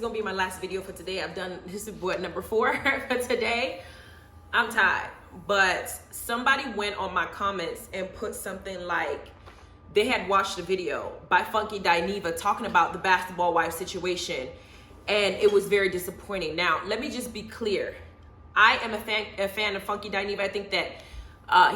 gonna be my last video for today. This is what, number 4 for today. I'm tired, but somebody went on my comments and put something like they had watched a video by Funky Dineva talking about the basketball wife situation, and it was very disappointing. Now, let me just be clear. I am a fan of Funky Dineva. I think that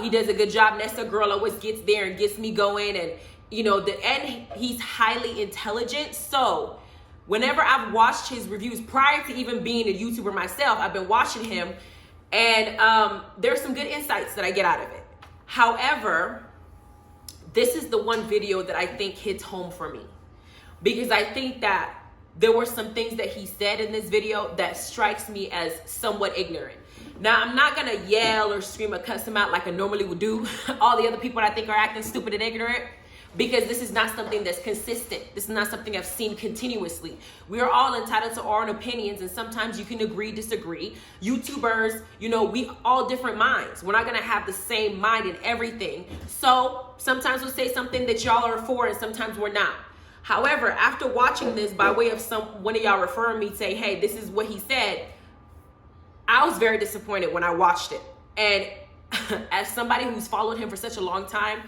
he does a good job. Nessa girl always gets there and gets me going, and you know, and he's highly intelligent. So whenever I've watched his reviews, prior to even being a YouTuber myself, I've been watching him, and there's some good insights that I get out of it. However, this is the one video that I think hits home for me, because I think that there were some things that he said in this video that strikes me as somewhat ignorant. Now, I'm not gonna yell or scream or cuss him out like I normally would do all the other people that I think are acting stupid and ignorant, because this is not something that's consistent. This is not something I've seen continuously. We are all entitled to our own opinions, and sometimes you can agree, disagree. YouTubers, you know, we all different minds. We're not gonna have the same mind in everything. So sometimes we'll say something that y'all are for, and sometimes we're not. However, after watching this, by way of one of y'all referring me, say, hey, this is what he said, I was very disappointed when I watched it. And as somebody who's followed him for such a long time,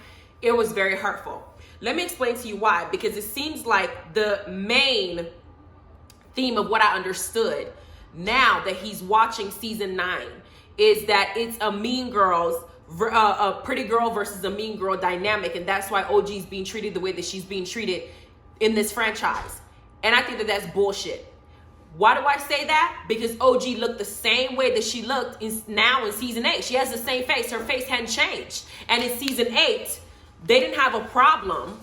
it was very hurtful. Let me explain to you why, because it seems like the main theme of what I understood now that he's watching season 9 is that it's a a pretty girl versus a mean girl dynamic, and that's why OG's being treated the way that she's being treated in this franchise. And I think that that's bullshit. Why do I say that? Because OG looked the same way that she looked now in season 8. She has the same face. Her face hadn't changed. And in season 8, they didn't have a problem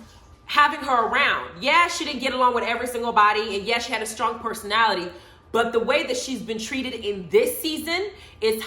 having her around. Yeah, she didn't get along with every single body, and yeah, she had a strong personality, but the way that she's been treated in this season is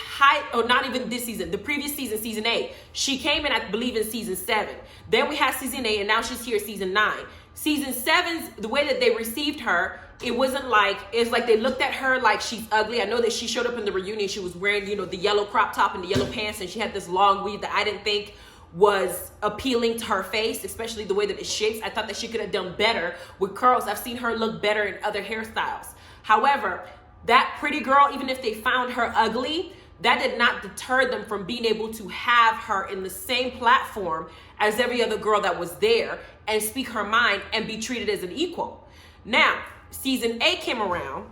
not even this season, the previous season, season 8. She came in, I believe, in season 7. Then we had season 8, and now she's here season 9. Season 7's, the way that they received her, it's like they looked at her like she's ugly. I know that she showed up in the reunion. She was wearing, you know, the yellow crop top and the yellow pants, and she had this long weave that I didn't think was appealing to her face, especially the way that it shapes. I thought that she could have done better with curls. I've seen her look better in other hairstyles. However, that pretty girl, even if they found her ugly, that did not deter them from being able to have her in the same platform as every other girl that was there and speak her mind and be treated as an equal. Now, season 8 came around.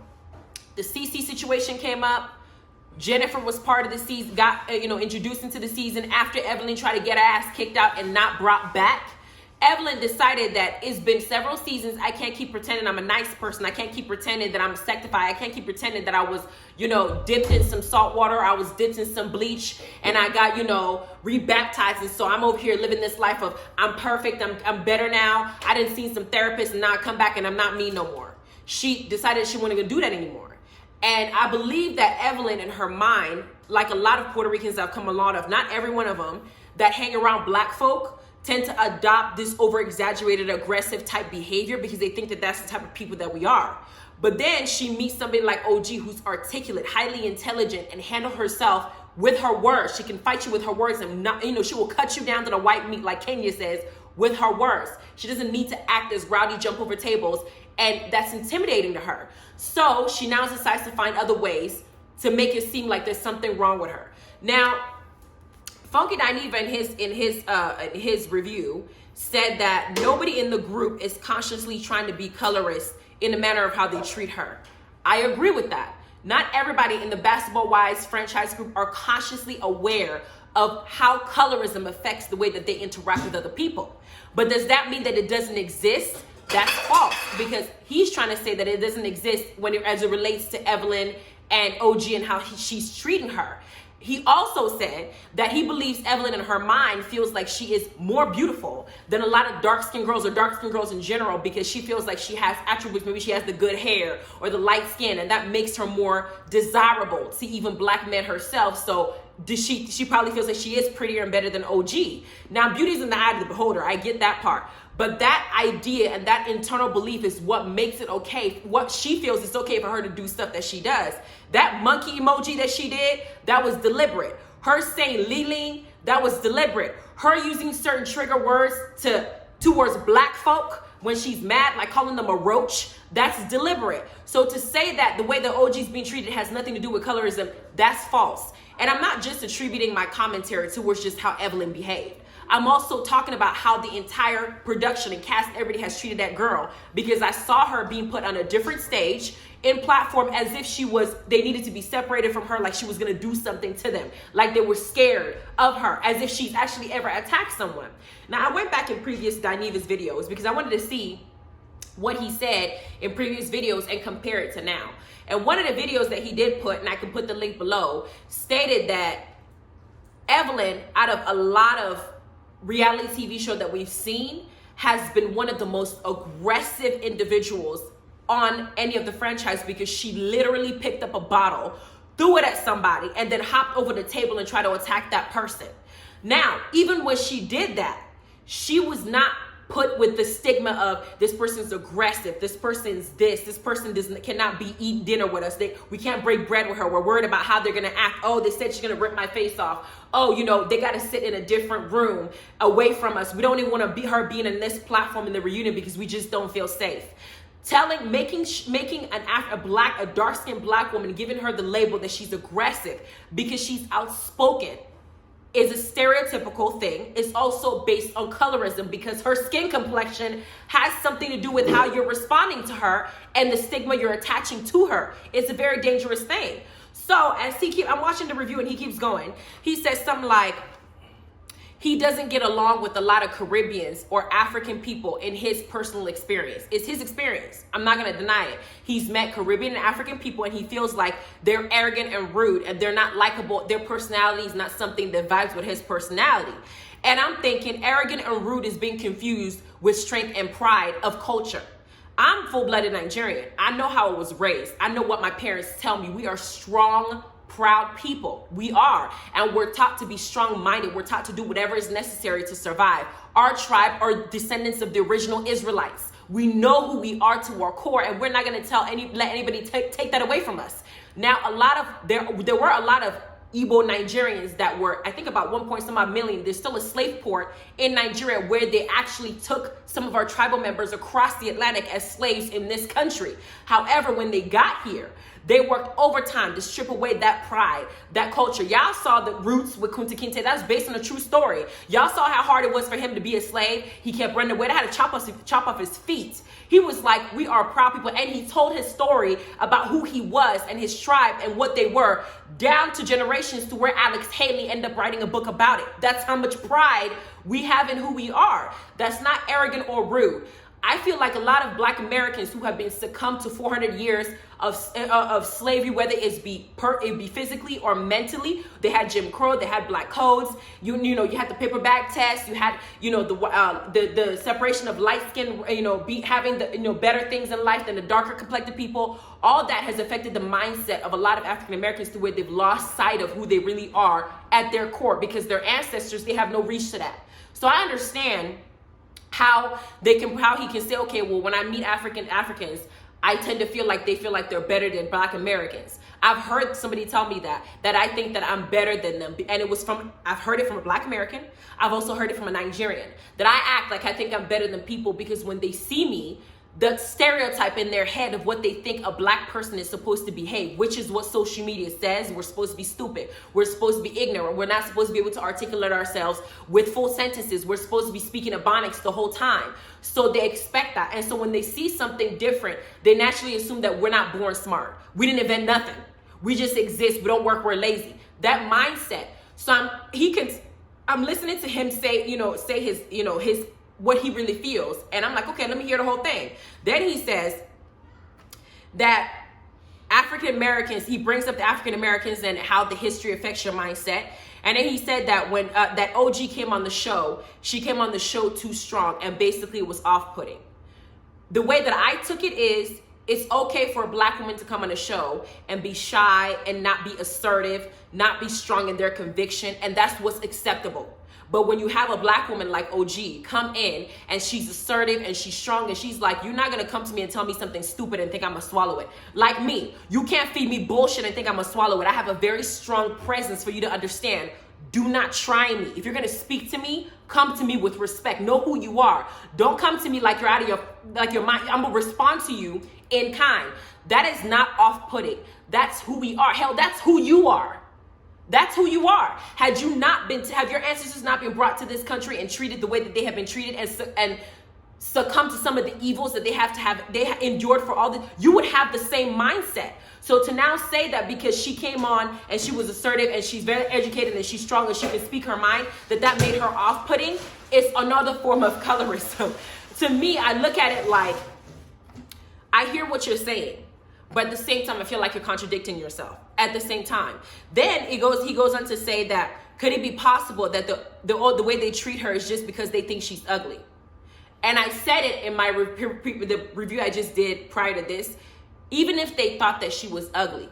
The CC situation came up. Jennifer was part of the season, got introduced into the season after Evelyn tried to get her ass kicked out and not brought back. Evelyn decided that it's been several seasons. I can't keep pretending I'm a nice person. I can't keep pretending that I'm sanctified. I can't keep pretending that I was, dipped in some salt water. I was dipped in some bleach, and I got, rebaptized. And so I'm over here living this life of I'm perfect. I'm better now. I didn't see some therapists, and now I come back and I'm not me no more. She decided she wasn't gonna do that anymore. And I believe that Evelyn, in her mind, like a lot of Puerto Ricans that have come a lot of, not every one of them, that hang around black folk, tend to adopt this over-exaggerated, aggressive type behavior because they think that that's the type of people that we are. But then she meets somebody like OG who's articulate, highly intelligent, and handle herself with her words. She can fight you with her words, and not, she will cut you down to the white meat, like Kenya says, with her words. She doesn't need to act as rowdy, jump over tables, and that's intimidating to her. So she now decides to find other ways to make it seem like there's something wrong with her. Now, Funky Dineva in his review said that nobody in the group is consciously trying to be colorist in the manner of how they treat her. I agree with that. Not everybody in the Basketball Wives franchise group are consciously aware of how colorism affects the way that they interact with other people. But does that mean that it doesn't exist? That's false, because he's trying to say that it doesn't exist as it relates to Evelyn and OG and how she's treating her. He also said that he believes Evelyn in her mind feels like she is more beautiful than a lot of dark-skinned girls or dark-skinned girls in general, because she feels like she has attributes. Maybe she has the good hair or the light skin, and that makes her more desirable to even black men herself. So she probably feels like she is prettier and better than OG. Now, beauty's in the eye of the beholder. I get that part. But that idea and that internal belief is what makes it okay. What she feels it's okay for her to do stuff that she does. That monkey emoji that she did, that was deliberate. Her saying Liling, that was deliberate. Her using certain trigger words towards black folk when she's mad, like calling them a roach, that's deliberate. So to say that the way the OG is being treated has nothing to do with colorism, that's false. And I'm not just attributing my commentary towards just how Evelyn behaved. I'm also talking about how the entire production and cast, everybody has treated that girl, because I saw her being put on a different stage in platform as if they needed to be separated from her, like she was gonna do something to them, like they were scared of her, as if she's actually ever attacked someone. Now, I went back in previous Dineva's videos because I wanted to see what he said in previous videos and compare it to now. And one of the videos that he did put, and I can put the link below, stated that Evelyn, out of a lot of reality TV show that we've seen, has been one of the most aggressive individuals on any of the franchise, because she literally picked up a bottle, threw it at somebody, and then hopped over the table and tried to attack that person. Now, even when she did that, she was not put with the stigma of this person's aggressive, this person's this person cannot be eating dinner with us, we can't break bread with her, we're worried about how they're gonna act, oh, they said she's gonna rip my face off, oh, you know, they gotta sit in a different room away from us, we don't even want to be her being in this platform in the reunion because we just don't feel safe. Making a dark-skinned black woman, giving her the label that she's aggressive because she's outspoken, is a stereotypical thing. It's also based on colorism, because her skin complexion has something to do with how you're responding to her and the stigma you're attaching to her. It's a very dangerous thing. So as I'm watching the review and he keeps going, he says something like, he doesn't get along with a lot of Caribbeans or African people in his personal experience. It's his experience. I'm not going to deny it. He's met Caribbean and African people and he feels like they're arrogant and rude and they're not likable. Their personality is not something that vibes with his personality. And I'm thinking arrogant and rude is being confused with strength and pride of culture. I'm full-blooded Nigerian. I know how I was raised. I know what my parents tell me. We are strong, proud people. We are. And we're taught to be strong-minded. We're taught to do whatever is necessary to survive. Our tribe are descendants of the original Israelites. We know who we are to our core, and we're not going to let anybody take that away from us. Now, there were a lot of Igbo Nigerians that were, I think about 1 point some odd million. There's still a slave port in Nigeria where they actually took some of our tribal members across the Atlantic as slaves in this country. However, when they got here, they worked overtime to strip away that pride, that culture. Y'all saw the roots with Kunta Kinte. That's based on a true story. Y'all saw how hard it was for him to be a slave. He kept running away. They had to chop off his feet. He was like, we are proud people. And he told his story about who he was and his tribe and what they were, down to generations, to where Alex Haley ended up writing a book about it. That's how much pride we have in who we are. That's not arrogant or rude. I feel like a lot of Black Americans who have been succumbed to 400 years of slavery, whether it be physically or mentally. They had Jim Crow, they had black codes. You had the paper bag test. You had the separation of light skin. Having the better things in life than the darker complected people. All that has affected the mindset of a lot of African Americans to where they've lost sight of who they really are at their core, because their ancestors, they have no reach to that. So I understand how he can say, okay, well, when I meet Africans, I tend to feel like they're better than Black Americans. I've heard somebody tell me that I think that I'm better than them. And I've heard it from a Black American. I've also heard it from a Nigerian, that I act like I think I'm better than people because when they see me, the stereotype in their head of what they think a Black person is supposed to behave, which is what social media says. We're supposed to be stupid. We're supposed to be ignorant. We're not supposed to be able to articulate ourselves with full sentences. We're supposed to be speaking Ebonics the whole time. So they expect that. And so when they see something different, they naturally assume that we're not born smart. We didn't invent nothing. We just exist. We don't work. We're lazy. That mindset. So I'm listening to him say his what he really feels. And I'm like, okay, let me hear the whole thing. Then he says that African Americans, he brings up the African Americans and how the history affects your mindset. And then he said that when that OG came on the show, she came on the show too strong and basically it was off-putting. The way that I took it is, it's okay for a Black woman to come on a show and be shy and not be assertive, not be strong in their conviction, and that's what's acceptable. But when you have a Black woman like OG come in and she's assertive and she's strong and she's like, you're not going to come to me and tell me something stupid and think I'm going to swallow it. Like me, you can't feed me bullshit and think I'm going to swallow it. I have a very strong presence for you to understand. Do not try me. If you're gonna speak to me, come to me with respect. Know who you are. Don't come to me like you're out of your mind. I'm gonna respond to you in kind. That is not off-putting. That's who we are. Hell, that's who you are. That's who you are. Have your ancestors not been brought to this country and treated the way that they have been treated and succumb to some of the evils that they endured for all this, you would have the same mindset. So to now say that because she came on and she was assertive and she's very educated and she's strong and she can speak her mind, that made her off-putting, is another form of colorism. To me, I look at it like, I hear what you're saying, but at the same time, I feel like you're contradicting yourself at the same time. Then he goes on to say that, could it be possible that the way they treat her is just because they think she's ugly? And I said it in my the review I just did prior to this. Even if they thought that she was ugly,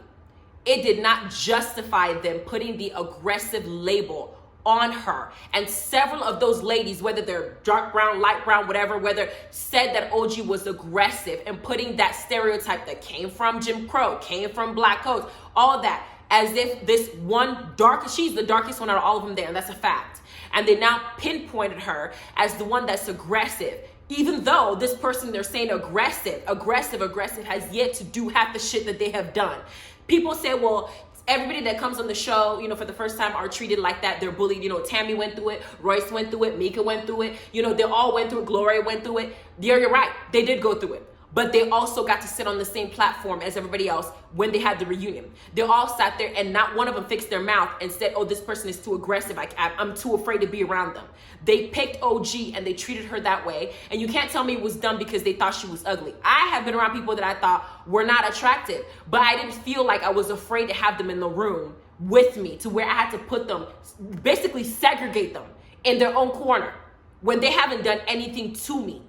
it did not justify them putting the aggressive label on her. And several of those ladies, whether they're dark brown, light brown, whatever, said that OG was aggressive and putting that stereotype that came from Jim Crow, came from black codes, all that, as if this one she's the darkest one out of all of them there, and that's a fact. And they now pinpointed her as the one that's aggressive, even though this person they're saying aggressive has yet to do half the shit that they have done. People say, well, everybody that comes on the show, for the first time are treated like that. They're bullied. Tammy went through it. Royce went through it. Mika went through it. They all went through it. Gloria went through it. Yeah, you're right. They did go through it. But they also got to sit on the same platform as everybody else when they had the reunion. They all sat there and not one of them fixed their mouth and said, oh, this person is too aggressive. I'm too afraid to be around them. They picked OG and they treated her that way. And you can't tell me it was done because they thought she was ugly. I have been around people that I thought were not attractive, but I didn't feel like I was afraid to have them in the room with me, to where I had to put them, basically segregate them in their own corner when they haven't done anything to me.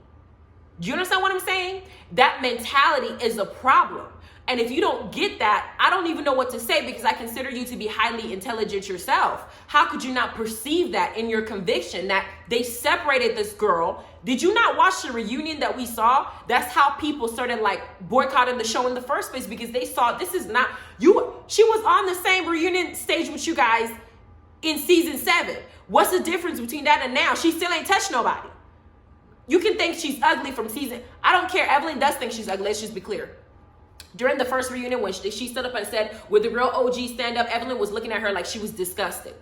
Do you understand what I'm saying? That mentality is a problem. And if you don't get that, I don't even know what to say, because I consider you to be highly intelligent yourself. How could you not perceive that in your conviction that they separated this girl? Did you not watch the reunion that we saw? That's how people started boycotting the show in the first place, because they saw this is not you. She was on the same reunion stage with you guys in season 7. What's the difference between that and now? She still ain't touched nobody. You can think she's ugly from season. I don't care. Evelyn does think she's ugly. Let's just be clear. During the first reunion, when she stood up and said, "Would the real OG stand up?" Evelyn was looking at her like she was disgusted.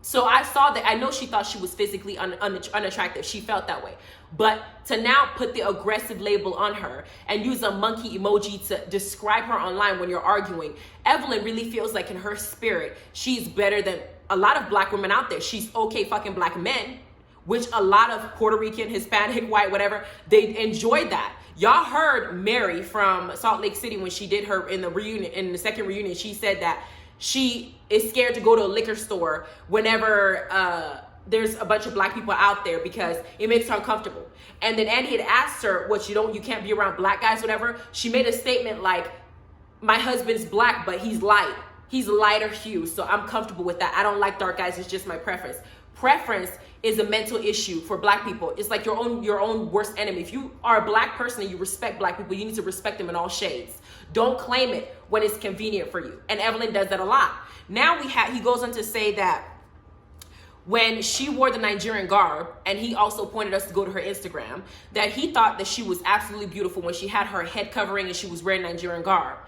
So I saw that. I know she thought she was physically unattractive. She felt that way. But to now put the aggressive label on her and use a monkey emoji to describe her online when you're arguing, Evelyn really feels like in her spirit, she's better than a lot of black women out there. She's okay fucking black men, which a lot of Puerto Rican, Hispanic, white, whatever, they enjoyed that. Y'all heard Mary from Salt Lake City when she did her in the second reunion. She said that she is scared to go to a liquor store whenever there's a bunch of black people out there because it makes her uncomfortable. And then Andy had asked her, you can't be around black guys, whatever. She made a statement like, my husband's black, but he's light. He's lighter hue, so I'm comfortable with that. I don't like dark guys, it's just my preference. Preference is a mental issue for black people. It's like your own worst enemy. If you are a black person and you respect black people, you need to respect them in all shades. Don't claim it when it's convenient for you. And Evelyn does that a lot. Now he goes on to say that when she wore the Nigerian garb, and he also pointed us to go to her Instagram, that he thought that she was absolutely beautiful when she had her head covering and she was wearing Nigerian garb.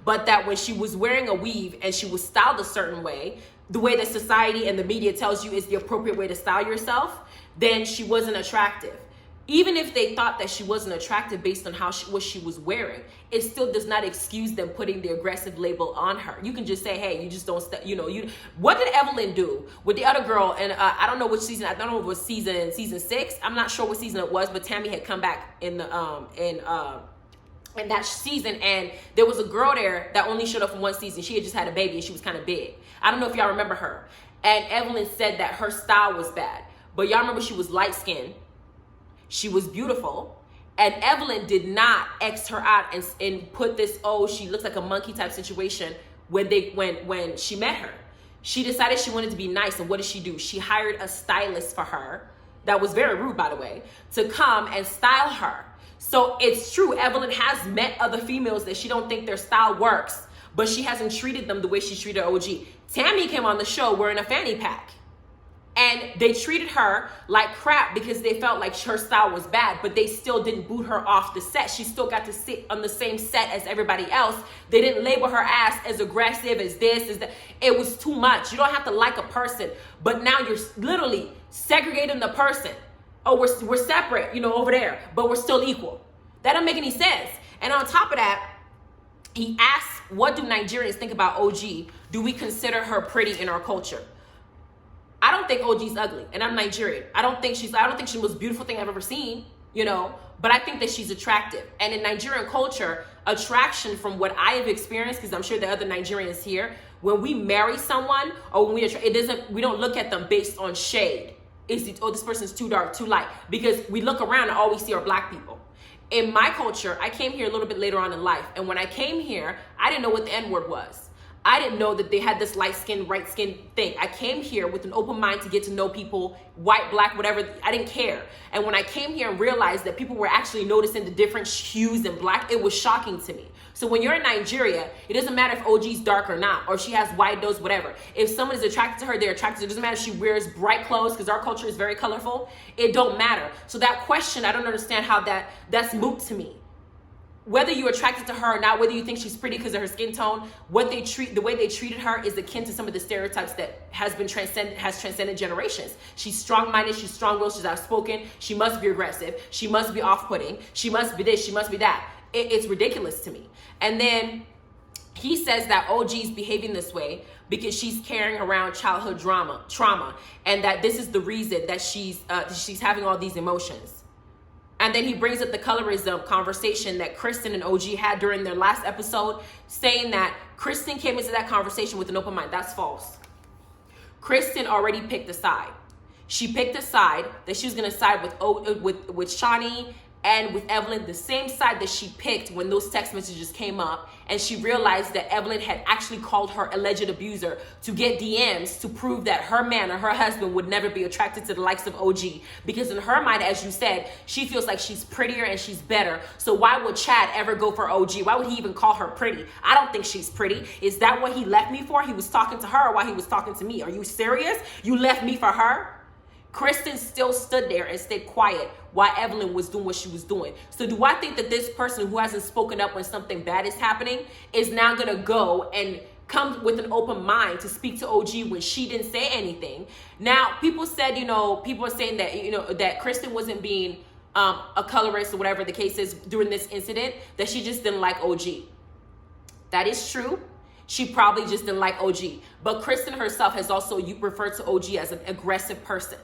But that when she was wearing a weave and she was styled a certain way, the way that society and the media tells you is the appropriate way to style yourself, then she wasn't attractive. Even if they thought that she wasn't attractive based on what she was wearing, it still does not excuse them putting the aggressive label on her. You can just say, hey, you just don't, what did Evelyn do with the other girl? And I don't know which season, I don't know if it was season 6. I'm not sure what season it was, but Tammy had come back in that season, and there was a girl there that only showed up for one season. She had just had a baby and she was kind of big. I don't know if y'all remember her. And Evelyn said that her style was bad. But y'all remember she was light skinned. She was beautiful. And Evelyn did not X her out and put this, she looks like a monkey type situation when she met her. She decided she wanted to be nice. And what did she do? She hired a stylist for her, that was very rude, by the way, to come and style her. So it's true, Evelyn has met other females that she don't think their style works, but she hasn't treated them the way she treated OG. Tammy came on the show wearing a fanny pack. And they treated her like crap because they felt like her style was bad, but they still didn't boot her off the set. She still got to sit on the same set as everybody else. They didn't label her ass as aggressive, as this, as that. It was too much. You don't have to like a person, but now you're literally segregating the person. Oh, we're separate, over there, but we're still equal. That doesn't make any sense. And on top of that, he asked, what do Nigerians think about OG? Do we consider her pretty in our culture? I don't think OG's ugly, and I'm Nigerian. I don't think she's the most beautiful thing I've ever seen, but I think that she's attractive. And in Nigerian culture, attraction, from what I have experienced, because I'm sure there are other Nigerians here, when we marry someone or when we don't look at them based on shade. This person's too dark, too light, because we look around and all we see are black people. In my culture, I came here a little bit later on in life, and when I came here, I didn't know what the N-word was. I didn't know that they had this light skin, right skin thing. I came here with an open mind to get to know people, white, black, whatever. I didn't care. And when I came here and realized that people were actually noticing the different hues in black, it was shocking to me. So when you're in Nigeria, it doesn't matter if OG's dark or not, or she has wide nose, whatever. If someone is attracted to her, they're attracted to her. It doesn't matter if she wears bright clothes, because our culture is very colorful. It don't matter. So that question, I don't understand how that's moot to me. Whether you're attracted to her or not, whether you think she's pretty because of her skin tone, the way they treated her is akin to some of the stereotypes that has transcended generations. She's strong-minded, she's strong-willed, she's outspoken, she must be aggressive, she must be off-putting, she must be this, she must be that. It's ridiculous to me. And then he says that OG's behaving this way because she's carrying around childhood trauma, and that this is the reason that she's having all these emotions. And then he brings up the colorism conversation that Kristen and OG had during their last episode, saying that Kristen came into that conversation with an open mind. That's false. Kristen already picked a side. She picked a side that she was going to side with Shani and with Evelyn, the same side that she picked when those text messages came up, and she realized that Evelyn had actually called her alleged abuser to get DMs to prove that her man or her husband would never be attracted to the likes of OG, because in her mind, as you said, she feels like she's prettier and she's better. So why would Chad ever go for OG? Why would he even call her pretty? I don't think she's pretty. Is that what he left me for? He was talking to her while he was talking to me. Are you serious? You left me for her? Kristen still stood there and stayed quiet while Evelyn was doing what she was doing. So do I think that this person who hasn't spoken up when something bad is happening is now going to go and come with an open mind to speak to OG when she didn't say anything? Now, people said, people are saying that, that Kristen wasn't being a colorist or whatever the case is during this incident, that she just didn't like OG. That is true. She probably just didn't like OG. But Kristen herself has also referred to OG as an aggressive person.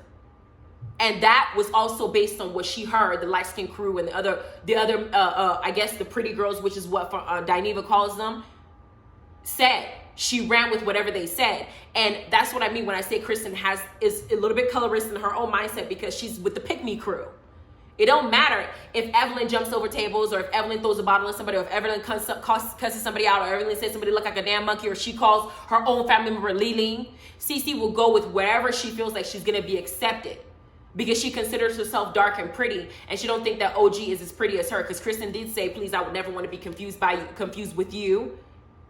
And that was also based on what she heard the light skin crew and the other, I guess the pretty girls, which is what Dineva calls them, said. She ran with whatever they said. And that's what I mean when I say Kristen is a little bit colorist in her own mindset, because she's with the pick-me crew. It don't matter if Evelyn jumps over tables, or if Evelyn throws a bottle at somebody, or if Evelyn cusses somebody out, or Evelyn says somebody look like a damn monkey, or she calls her own family member Liling. Cece will go with wherever she feels like she's going to be accepted, because she considers herself dark and pretty, and she don't think that OG is as pretty as her. Because Kristen did say, please, I would never want to be confused with you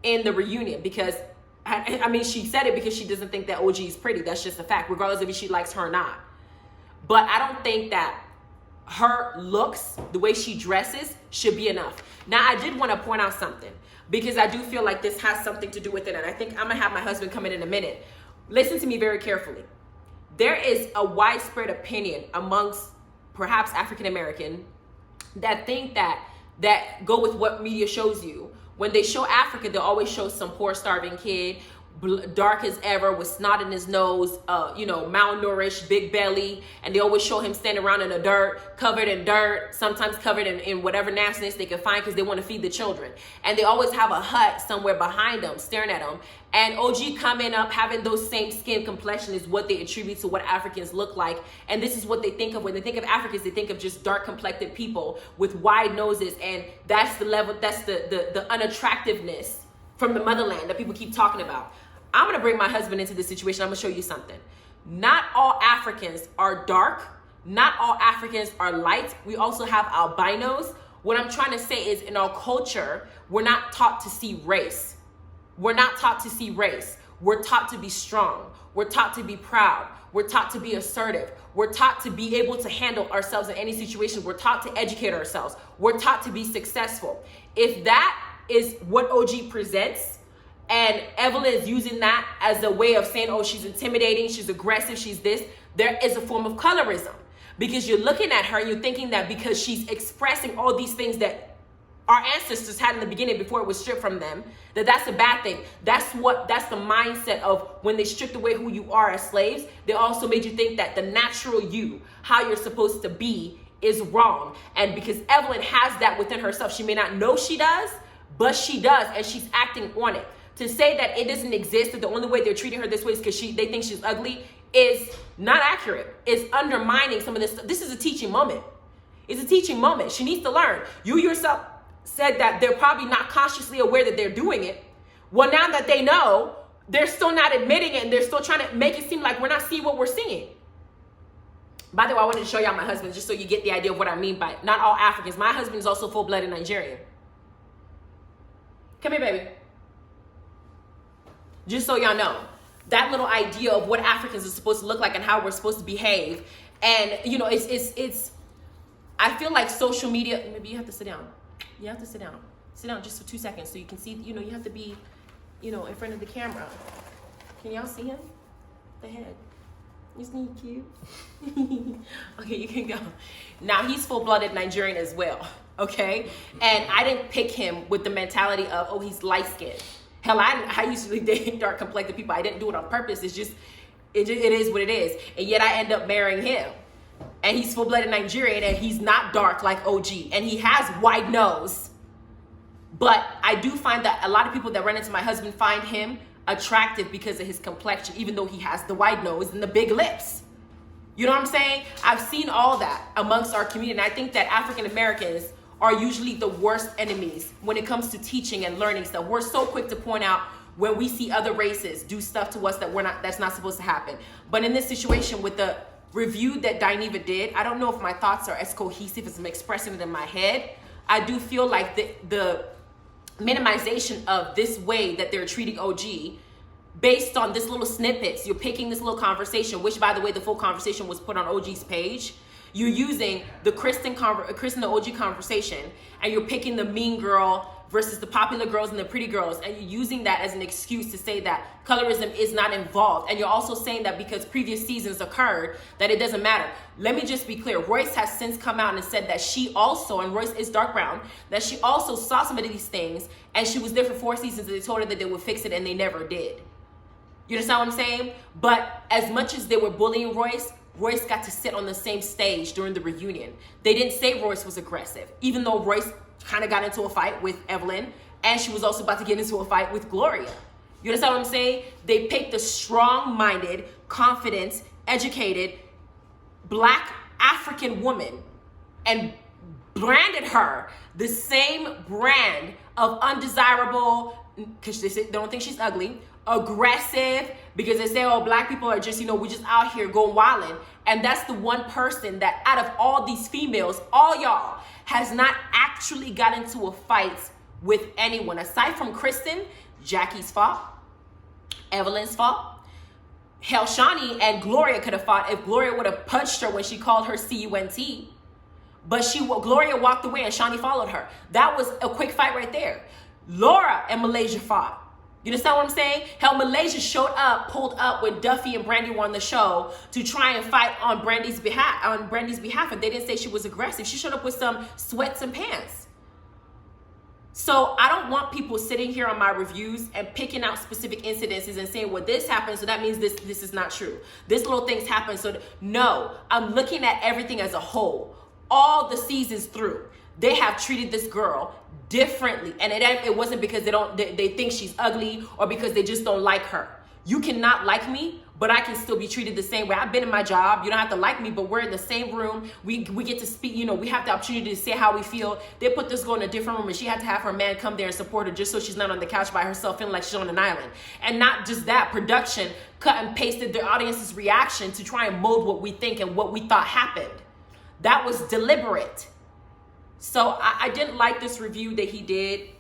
in the reunion, because I mean, she said it because she doesn't think that OG is pretty. That's just a fact, regardless of if she likes her or not. But I don't think that her looks, the way she dresses, should be enough. Now, I did want to point out something, because I do feel like this has something to do with it, and I think I'm going to have my husband come in a minute. Listen to me very carefully. There is a widespread opinion amongst perhaps African American that think that go with what media shows you. When they show Africa, they always show some poor starving kid, dark as ever, with snot in his nose, malnourished, big belly, and they always show him standing around in the dirt, covered in dirt, sometimes covered in whatever nastiness they can find, because they want to feed the children. And they always have a hut somewhere behind them, staring at them. And OG coming up, having those same skin complexion is what they attribute to what Africans look like. And this is what they think of. When they think of Africans, they think of just dark complected people with wide noses. And that's the level, that's the unattractiveness from the motherland that people keep talking about. I'm going to bring my husband into this situation. I'm going to show you something. Not all Africans are dark. Not all Africans are light. We also have albinos. What I'm trying to say is, in our culture, we're not taught to see race. We're not taught to see race. We're taught to be strong. We're taught to be proud. We're taught to be assertive. We're taught to be able to handle ourselves in any situation. We're taught to educate ourselves. We're taught to be successful. If that is what OG presents, and Evelyn is using that as a way of saying, oh, she's intimidating, she's aggressive, she's this, there is a form of colorism. Because you're looking at her and you're thinking that because she's expressing all these things that our ancestors had in the beginning before it was stripped from them, that's a bad thing. That's the mindset of when they stripped away who you are as slaves. They also made you think that the natural you, how you're supposed to be, is wrong. And because Evelyn has that within herself, she may not know she does, but she does, and she's acting on it. To say that it doesn't exist, that the only way they're treating her this way is because they think she's ugly, is not accurate. It's undermining some of this. This is a teaching moment. It's a teaching moment. She needs to learn. You yourself said that they're probably not consciously aware that they're doing it. Well, now that they know, they're still not admitting it, and they're still trying to make it seem like we're not seeing what we're seeing. By the way, I wanted to show y'all my husband just so you get the idea of what I mean by not all Africans. My husband is also full-blooded Nigerian. Come here, baby. Just so y'all know, that little idea of what Africans are supposed to look like and how we're supposed to behave. And, you know, it's I feel like social media, maybe you have to sit down. You have to sit down. Sit down just for 2 seconds so you can see, you know, you have to be, you know, in front of the camera. Can y'all see him? The head. Isn't he cute? Okay, you can go. Now, he's full-blooded Nigerian as well, okay? And I didn't pick him with the mentality of, oh, he's light-skinned. Hell, I usually date dark complected people. I didn't do it on purpose. It is what it is. And yet I end up marrying him. And he's full-blooded Nigerian, and he's not dark like OG. And he has wide nose. But I do find that a lot of people that run into my husband find him attractive because of his complexion, even though he has the wide nose and the big lips. You know what I'm saying? I've seen all that amongst our community. And I think that African Americans are usually the worst enemies when it comes to teaching and learning stuff. We're so quick to point out when we see other races do stuff to us that's not supposed to happen. But in this situation with the review that Dineva did, I don't know if my thoughts are as cohesive as I'm expressing it in my head. I do feel like the minimization of this way that they're treating OG based on this little snippets. You're picking this little conversation, which, by the way, the full conversation was put on OG's page. You're using the Kristen and OG conversation, and you're picking the mean girl versus the popular girls and the pretty girls, and you're using that as an excuse to say that colorism is not involved. And you're also saying that because previous seasons occurred, that it doesn't matter. Let me just be clear. Royce has since come out and said that she also, and Royce is dark brown, that she also saw some of these things, and she was there for 4 seasons, and they told her that they would fix it, and they never did. You understand what I'm saying? But as much as they were bullying Royce got to sit on the same stage during the reunion. They didn't say Royce was aggressive, even though Royce kind of got into a fight with Evelyn, and she was also about to get into a fight with Gloria. You understand what I'm saying? They picked the strong-minded, confident, educated, Black African woman and branded her the same brand of undesirable, because they don't think she's ugly, aggressive, because they say, oh, Black people are just, you know, we're just out here going wilding. And that's the one person that out of all these females, all y'all, has not actually got into a fight with anyone. Aside from Kristen, Jackie's fault, Evelyn's fault. Hell, Shani and Gloria could have fought if Gloria would have punched her when she called her C-U-N-T. But Gloria walked away and Shani followed her. That was a quick fight right there. Laura and Malaysia fought. You understand what I'm saying? Hell, Malaysia pulled up when Duffy and Brandy were on the show to try and fight on Brandy's behalf, and they didn't say she was aggressive. She showed up with some sweats and pants. So I don't want people sitting here on my reviews and picking out specific incidences and saying, well, this happened, so that means this is not true. This little things happen, so no. I'm looking at everything as a whole. All the seasons through, they have treated this girl differently, and it wasn't because they think she's ugly or because they just don't like her. You cannot like me, but I can still be treated the same way. I've been in my job. You don't have to like me, but we're in the same room. We get to speak. You know, we have the opportunity to say how we feel. They put this girl in a different room, and she had to have her man come there and support her just so she's not on the couch by herself feeling like she's on an island. And not just that, production cut and pasted their audience's reaction to try and mold what we think and what we thought happened. That was deliberate. So I didn't like this review that he did.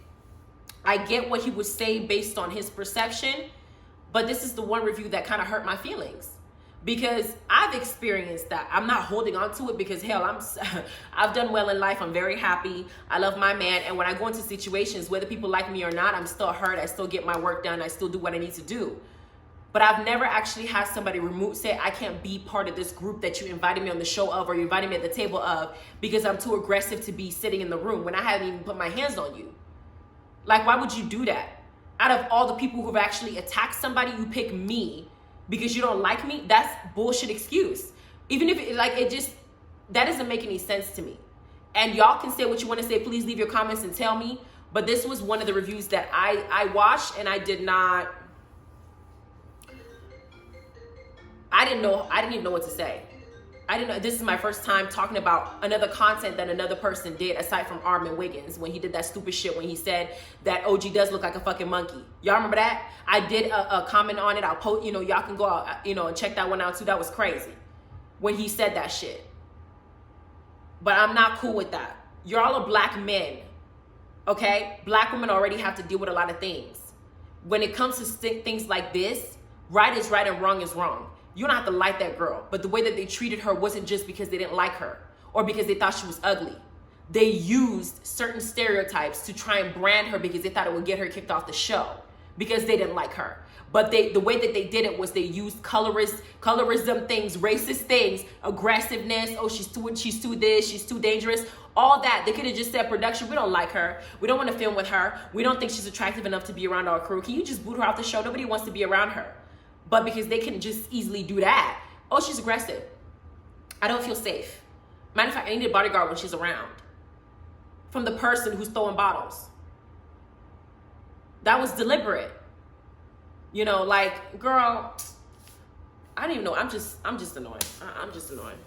I get what he was saying based on his perception, but this is the one review that kind of hurt my feelings. Because I've experienced that. I'm not holding on to it because hell, I've done well in life. I'm very happy. I love my man. And when I go into situations, whether people like me or not, I'm still hurt. I still get my work done. I still do what I need to do. But I've never actually had somebody say, I can't be part of this group that you invited me on the show of, or you invited me at the table of, because I'm too aggressive to be sitting in the room when I haven't even put my hands on you. Like, why would you do that? Out of all the people who've actually attacked somebody, you pick me because you don't like me? That's bullshit excuse. Even if that doesn't make any sense to me. And y'all can say what you want to say. Please leave your comments and tell me. But this was one of the reviews that I watched, and I didn't even know what to say. I didn't know. This is my first time talking about another content that another person did aside from Armin Wiggins, when he did that stupid shit when he said that OG does look like a fucking monkey. Y'all remember that? I did a comment on it. I'll post, y'all can go out, and check that one out too. That was crazy when he said that shit. But I'm not cool with that. You're all a black men, okay? Black women already have to deal with a lot of things. When it comes to things like this, right is right and wrong is wrong. You don't have to like that girl, but the way that they treated her wasn't just because they didn't like her or because they thought she was ugly. They used certain stereotypes to try and brand her because they thought it would get her kicked off the show because they didn't like her. But the way that they did it was they used colorism things, racist things, aggressiveness. Oh, she's too this, she's too dangerous. All that. They could have just said, production, we don't like her. We don't want to film with her. We don't think she's attractive enough to be around our crew. Can you just boot her off the show? Nobody wants to be around her. But because they can just easily do that, oh, she's aggressive. I don't feel safe. Matter of fact, I need a bodyguard when she's around. From the person who's throwing bottles. That was deliberate. Girl, I don't even know. I'm just annoyed. I'm just annoyed.